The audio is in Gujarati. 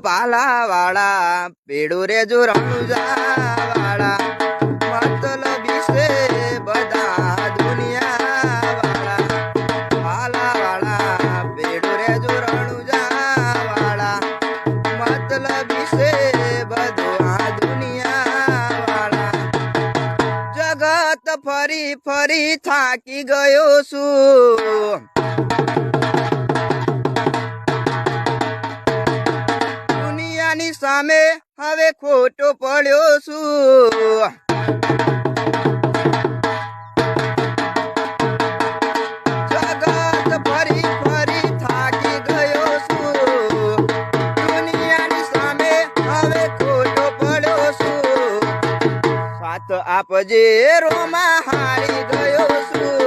પાલા વાળા પેડું રે જો રણુજા વાળા મતલબી છે બધા દુનિયા વાળા પાલા વાળા પેડું રે જો રણુજા વાળા મતલબી છે બધું આ દુનિયા વાળા જગત ફરી ફરી થાકી ગયો છું દુનિયાની સામે હવે ખોટો પડ્યો છું જગત ફરી ફરી થાકી ગયો છું દુનિયાની સામે હવે ખોટો પડ્યો છું સાથ આપજે રોમાં હારી ગયો છું